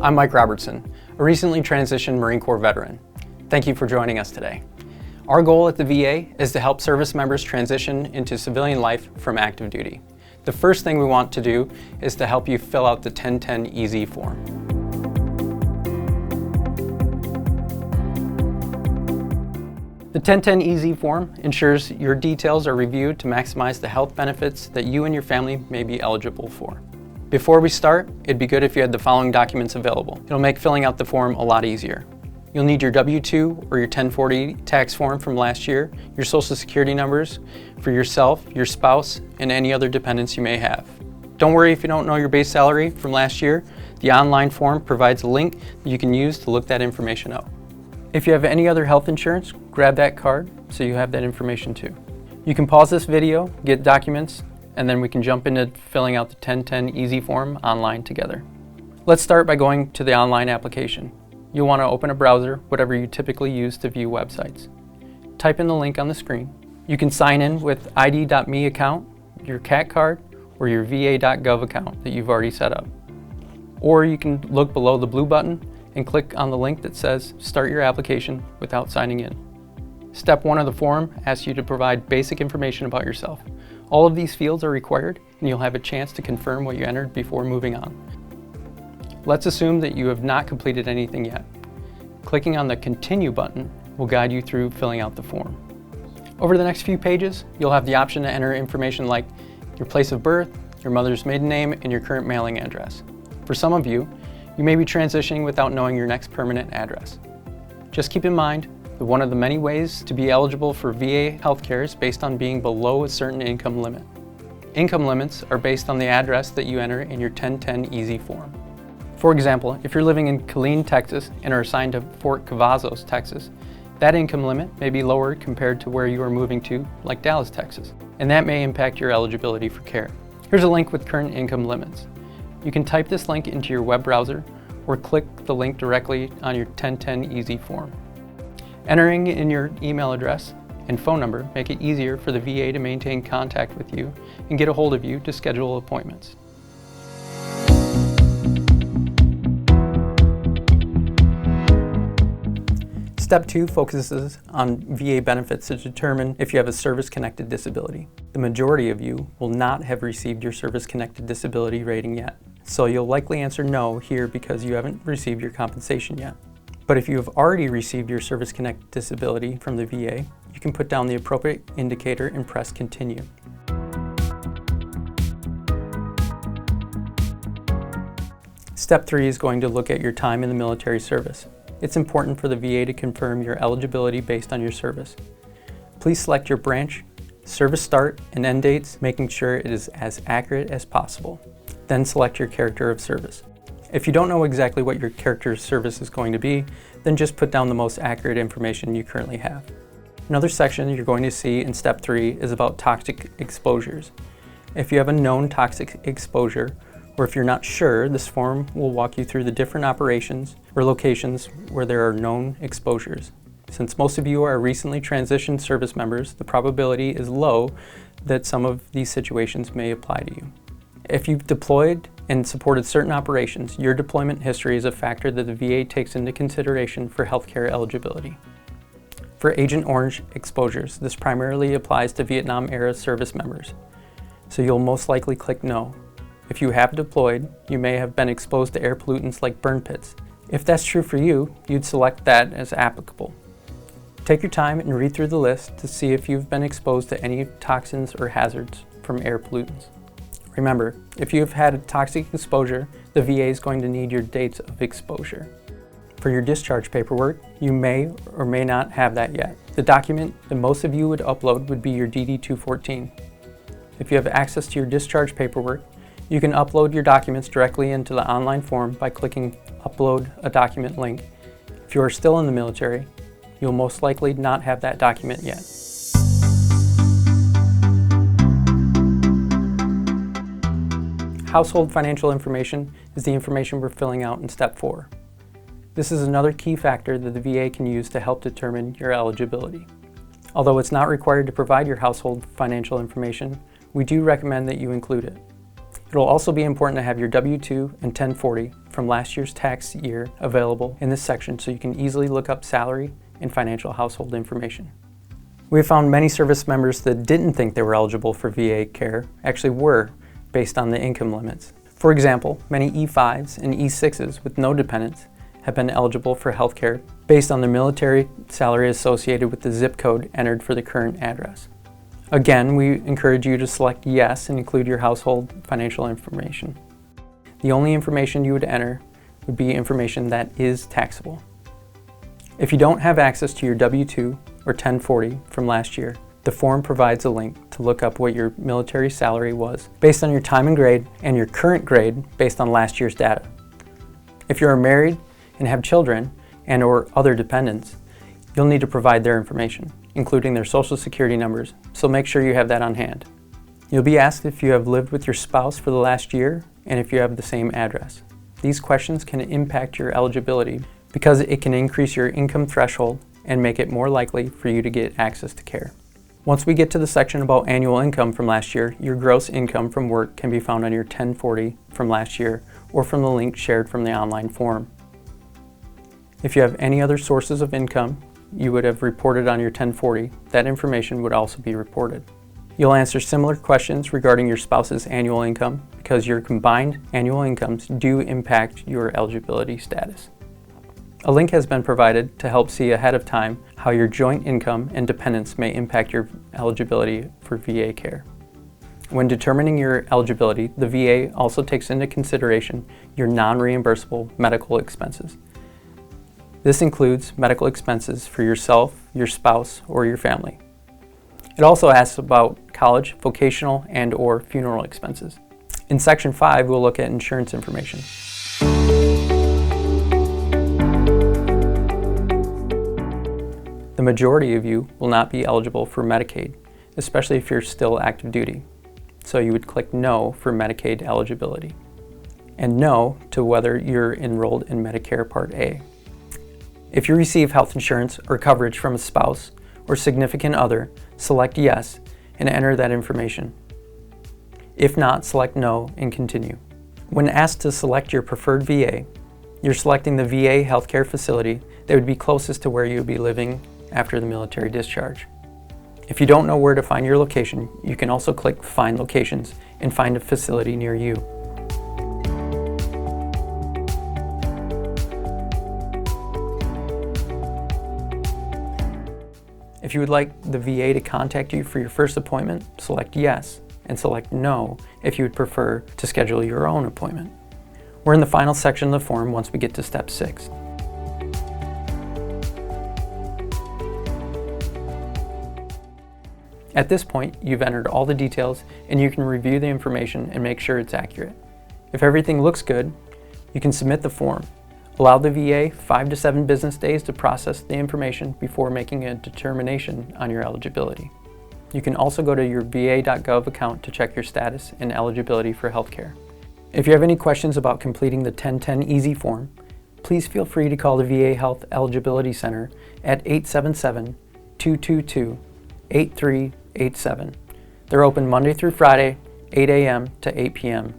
I'm Mike Robertson, a recently transitioned Marine Corps veteran. Thank you for joining us today. Our goal at the VA is to help service members transition into civilian life from active duty. The first thing we want to do is to help you fill out the 1010 EZ form. The 1010 EZ form ensures your details are reviewed to maximize the health benefits that you and your family may be eligible for. Before we start, it'd be good if you had the following documents available. It'll make filling out the form a lot easier. You'll need your W-2 or your 1040 tax form from last year, your social security numbers for yourself, your spouse, and any other dependents you may have. Don't worry if you don't know your base salary from last year. The online form provides a link that you can use to look that information up. If you have any other health insurance, grab that card so you have that information too. You can pause this video, get documents, and then we can jump into filling out the 1010 EZ form online together. Let's start by going to the online application. You'll want to open a browser, whatever you typically use to view websites. Type in the link on the screen. You can sign in with ID.me account, your CAT card, or your VA.gov account that you've already set up. Or you can look below the blue button and click on the link that says Start your application without signing in. Step 1 of the form asks you to provide basic information about yourself. All of these fields are required, and you'll have a chance to confirm what you entered before moving on. Let's assume that you have not completed anything yet. Clicking on the Continue button will guide you through filling out the form. Over the next few pages, you'll have the option to enter information like your place of birth, your mother's maiden name, and your current mailing address. For some of you, you may be transitioning without knowing your next permanent address. Just keep in mind that one of the many ways to be eligible for VA healthcare is based on being below a certain income limit. Income limits are based on the address that you enter in your 1010 EZ form. For example, if you're living in Killeen, Texas and are assigned to Fort Cavazos, Texas, that income limit may be lower compared to where you are moving to, like Dallas, Texas, and that may impact your eligibility for care. Here's a link with current income limits. You can type this link into your web browser or click the link directly on your 1010 EZ form. Entering in your email address and phone number make it easier for the VA to maintain contact with you and get a hold of you to schedule appointments. Step 2 focuses on VA benefits to determine if you have a service-connected disability. The majority of you will not have received your service-connected disability rating yet, so you'll likely answer no here because you haven't received your compensation yet. But if you have already received your service-connected disability from the VA, you can put down the appropriate indicator and press Continue. Step 3 is going to look at your time in the military service. It's important for the VA to confirm your eligibility based on your service. Please select your branch, service start and end dates, making sure it is as accurate as possible. Then select your character of service. If you don't know exactly what your character of service is going to be, then just put down the most accurate information you currently have. Another section you're going to see in Step 3 is about toxic exposures. If you have a known toxic exposure, or if you're not sure, this form will walk you through the different operations or locations where there are known exposures. Since most of you are recently transitioned service members, the probability is low that some of these situations may apply to you. If you've deployed and supported certain operations, your deployment history is a factor that the VA takes into consideration for healthcare eligibility. For Agent Orange exposures, this primarily applies to Vietnam-era service members, so you'll most likely click no. If you have deployed, you may have been exposed to air pollutants like burn pits. If that's true for you, you'd select that as applicable. Take your time and read through the list to see if you've been exposed to any toxins or hazards from air pollutants. Remember, if you have had a toxic exposure, the VA is going to need your dates of exposure. For your discharge paperwork, you may or may not have that yet. The document that most of you would upload would be your DD-214. If you have access to your discharge paperwork, you can upload your documents directly into the online form by clicking Upload a Document link. If you are still in the military, you'll most likely not have that document yet. Household financial information is the information we're filling out in Step 4. This is another key factor that the VA can use to help determine your eligibility. Although it's not required to provide your household financial information, we do recommend that you include it. It'll also be important to have your W-2 and 1040 from last year's tax year available in this section so you can easily look up salary and financial household information. We have found many service members that didn't think they were eligible for VA care actually were, based on the income limits. For example, many E5s and E6s with no dependents have been eligible for health care based on the military salary associated with the zip code entered for the current address. Again, we encourage you to select yes and include your household financial information. The only information you would enter would be information that is taxable. If you don't have access to your W-2 or 1040 from last year, the form provides a link to look up what your military salary was based on your time and grade and your current grade based on last year's data. If you are married and have children and or other dependents, you'll need to provide their information, including their social security numbers, so make sure you have that on hand. You'll be asked if you have lived with your spouse for the last year and if you have the same address. These questions can impact your eligibility because it can increase your income threshold and make it more likely for you to get access to care. Once we get to the section about annual income from last year, your gross income from work can be found on your 1040 from last year or from the link shared from the online form. If you have any other sources of income you would have reported on your 1040, that information would also be reported. You'll answer similar questions regarding your spouse's annual income because your combined annual incomes do impact your eligibility status. A link has been provided to help see ahead of time how your joint income and dependents may impact your eligibility for VA care. When determining your eligibility, the VA also takes into consideration your non-reimbursable medical expenses. This includes medical expenses for yourself, your spouse, or your family. It also asks about college, vocational, and or funeral expenses. In Section 5, we'll look at insurance information. The majority of you will not be eligible for Medicaid, especially if you're still active duty. So you would click no for Medicaid eligibility, and no to whether you're enrolled in Medicare Part A. If you receive health insurance or coverage from a spouse or significant other, select yes and enter that information. If not, select no and continue. When asked to select your preferred VA, you're selecting the VA healthcare facility that would be closest to where you would be living after the military discharge. If you don't know where to find your location, you can also click Find Locations and find a facility near you. If you would like the VA to contact you for your first appointment, select yes, and select no if you would prefer to schedule your own appointment. We're in the final section of the form once we get to step 6. At this point, you've entered all the details and you can review the information and make sure it's accurate. If everything looks good, you can submit the form. Allow the VA 5 to 7 business days to process the information before making a determination on your eligibility. You can also go to your va.gov account to check your status and eligibility for healthcare. If you have any questions about completing the 1010 Easy form, please feel free to call the VA Health Eligibility Center at 877-222-8387. They're open Monday through Friday, 8 a.m. to 8 p.m.